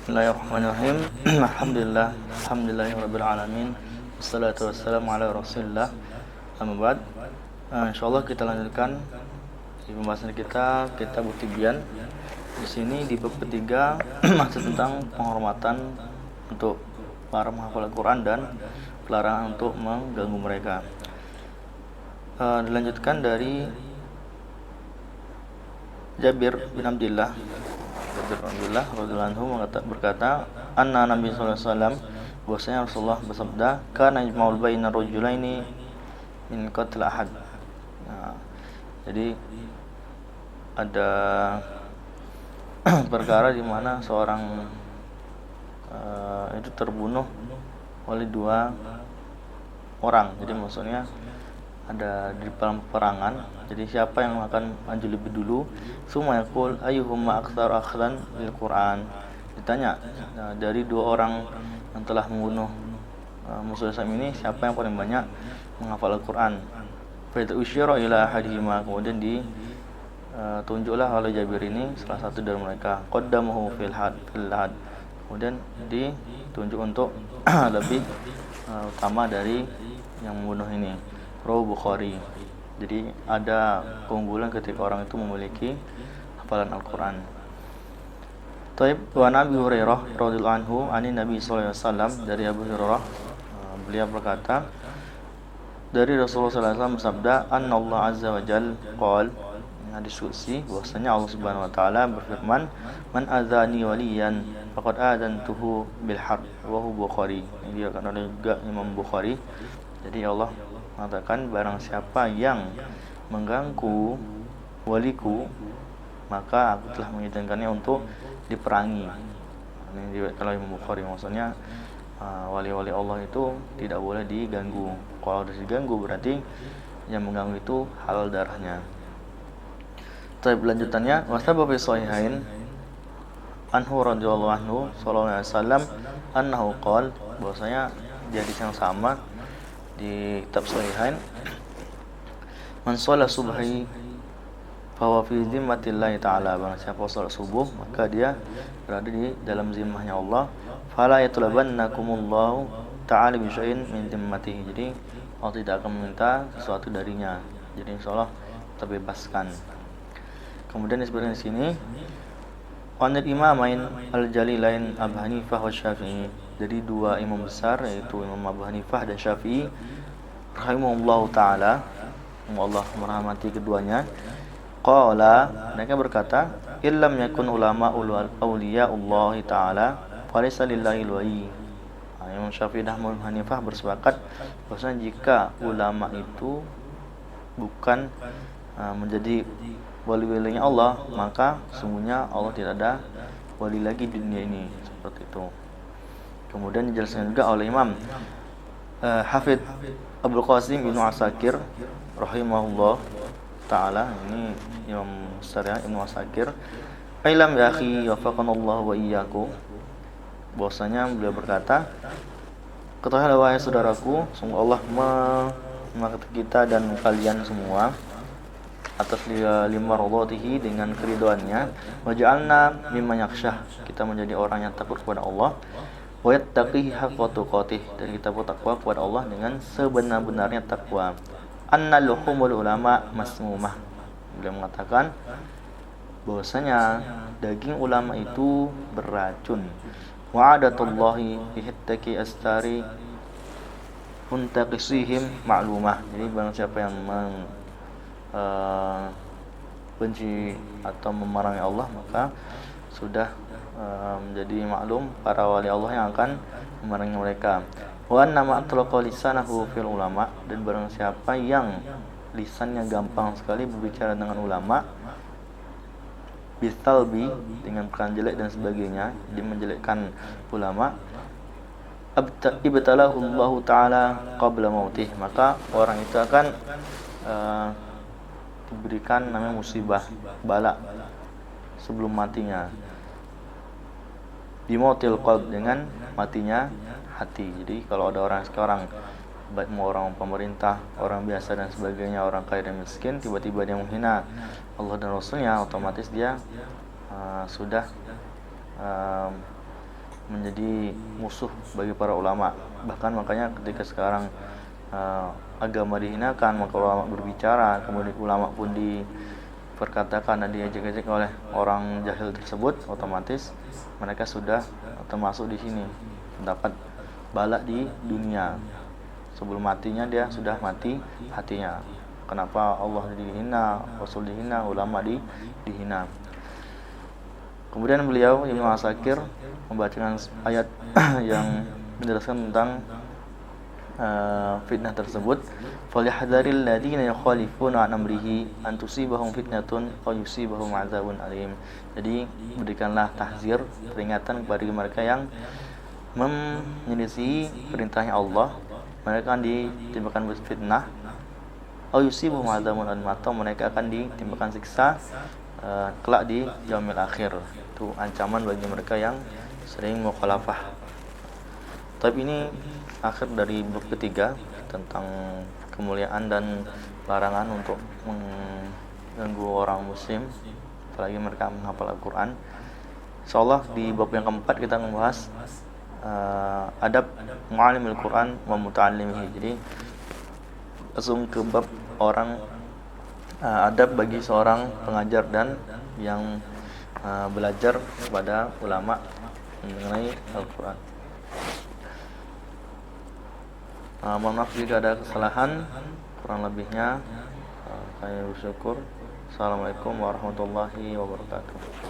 Bismillahirrahmanirrahim. Alhamdulillahirabbil alamin. Wassalatu wassalamu ala Rasulillah. Amma ba'd. Insyaallah kita lanjutkan di pembahasan kita Kitab Tibyan. Di sini di bab ketiga masih tentang penghormatan untuk para menghafal Al-Qur'an dan pelarangan untuk mengganggu mereka. Dilanjutkan dari Jabir bin Abdullah radhiyallahu anhu berkata, anna Nabi sallallahu alaihi wasallam, bahwasanya Rasulullah bersabda, kana yajma'ul baina rajulaini min qatl ahad. Nah, jadi ada perkara di mana seorang itu terbunuh oleh dua orang. Jadi maksudnya ada di dalam peperangan. Jadi siapa yang akan maju lebih dulu? Summa yaqul ayyuhuma aktsar akhdan lil Qur'an. Ditanya, dari dua orang yang telah membunuh musuh Islam ini, siapa yang paling banyak menghafal Al-Qur'an? Fa idza usyira ila ahadihima, kemudian tunjuklah oleh Jabir ini salah satu dari mereka, qaddamahu fil had. Kemudian ditunjuk untuk lebih utama dari yang membunuh ini. Rawi Bukhari. Jadi ada keunggulan ketika orang itu memiliki hafalan Al-Qur'an. Taib wa Nabi Hurairah radhiyallahu anhu ani Nabi sallallahu alaihi wasallam, dari Abu Hurairah beliau berkata dari Rasulullah sallallahu alaihi wasallam bersabda, Allah azza wa jalla qala, hadis qudsi, bahwasanya Allah Subhanahu wa taala berfirman, man azani waliyan faqad adantuhu bil harb, wa huwa Bukhari. Ini diriwayatkan oleh Imam Bukhari. Jadi Allah mengatakan, barang siapa yang mengganggu waliku, maka aku telah mengizinkannya untuk diperangi. Ini diriwayatkan oleh Imam Bukhari. Maksudnya wali-wali Allah itu tidak boleh diganggu. Kalau sudah diganggu berarti yang mengganggu itu halal darahnya. Tapi lanjutannya, wasabab fi sahihain anhu radhiyallahu anhu sallallahu alaihi wasallam annahu qala, bahwasanya di hadis yang sama di kitab Sahihain, man shalla subhi fa huwa fi zimmatillahi ta'ala, barang siapa salat subuh maka dia berada di dalam zimmahnya Allah. Fala yatlabannakumullahu ta'ala bi syai'in min zimmatihi, jadi Allah tidak akan meminta sesuatu darinya, jadi insyaallah terbebaskan. Kemudian disebutkan di sini Wanil imamain al-jalilain Abu Hanifah wa Syafi'i, jadi dua imam besar yaitu Imam Abu Hanifah dan Syafi'i rahimahullahu ta'ala, Allah merahmati keduanya. Qala, mereka berkata, illam yakun ulama awliya'ullahi ta'ala falaysa lillahi wali. Imam Syafi'i dan Abu Hanifah bersepakat bahwasanya jika ulama itu bukan menjadi wali-walinya Allah, maka sungguhnya Allah tidak ada wali lagi di dunia ini, seperti itu. Kemudian dijelaskan juga oleh Imam Hafidz Abdul Qasim Ibnu Asakir rahimahullah taala, ini Imam besar Ibnu Asakir, "Ilam ya akhi wafaqanallahu wa iyyakum", bahwasanya beliau berkata, ketahuilah wahai saudaraku, sungguh Allah memberkati kita dan kalian semua atas lima radhatihi, dengan keridhoannya, waja'alna mimman yakhshah, kita menjadi orang yang takut kepada Allah, wa yattaqihi haqqa tuqatih, dan kita bertakwa kepada Allah dengan sebenar-benarnya takwa. Annal luhumul ulama masmumah, beliau mengatakan bahwasanya daging ulama itu beracun. Wa adatullahi bihittaki astari untaqisihim ma'lumah, jadi barang siapa yang benci atau memerangi Allah, maka sudah menjadi maklum para wali Allah yang akan memerangi mereka. Wa annama atlaqa lisanahu fil ulama, dan barang siapa yang lisannya gampang sekali berbicara dengan ulama, bisalbi, dengan perkara jelek dan sebagainya, dia menjelekkan ulama, ibtalahu Allah taala qabla mautih, maka orang itu akan diberikan namanya musibah, bala sebelum matinya. Bimautil qalb, dengan matinya hati. Jadi kalau ada orang sekarang, baik mau orang pemerintah, orang biasa dan sebagainya, orang kaya dan miskin, tiba-tiba dia menghina Allah dan Rasulnya, otomatis dia sudah menjadi musuh bagi para ulama. Bahkan makanya ketika sekarang agama dihinakan, maka ulama berbicara, kemudian ulama pun diperkatakan dan diejek-ejek oleh orang jahil tersebut, otomatis mereka sudah termasuk di sini, mendapat bala di dunia. Sebelum matinya dia sudah mati hatinya. Kenapa Allah dihina, Rasul dihina, ulama dihina. Kemudian beliau Ibnu Asakir membacakan ayat yang menjelaskan tentang fitnah tersebut. Falyahdharil ladzina yukhalifuna an amrihi an tusibahum fitnatun aw yusibahum adzabun alim. Jadi berikanlah tahzir, peringatan kepada mereka yang menyelisih perintahnya Allah, mereka akan ditimpakan fitnah, aw yusibahum adzabun alim, atau mereka akan ditimpakan siksa kelak di yaumil akhir. Itu ancaman bagi mereka yang sering mukhalafah. Tapi ini akhir dari bab ketiga tentang kemuliaan dan larangan untuk mengganggu orang muslim, apalagi mereka menghafal Al-Quran. Insyaallah di bab yang keempat kita membahas adab mu'allimil Quran wa muta'allimihi. Jadi langsung ke bab adab bagi seorang pengajar dan yang belajar kepada ulama mengenai Al-Quran. Mohon maaf jika ada kesalahan, kurang lebihnya saya bersyukur. Assalamualaikum warahmatullahi wabarakatuh.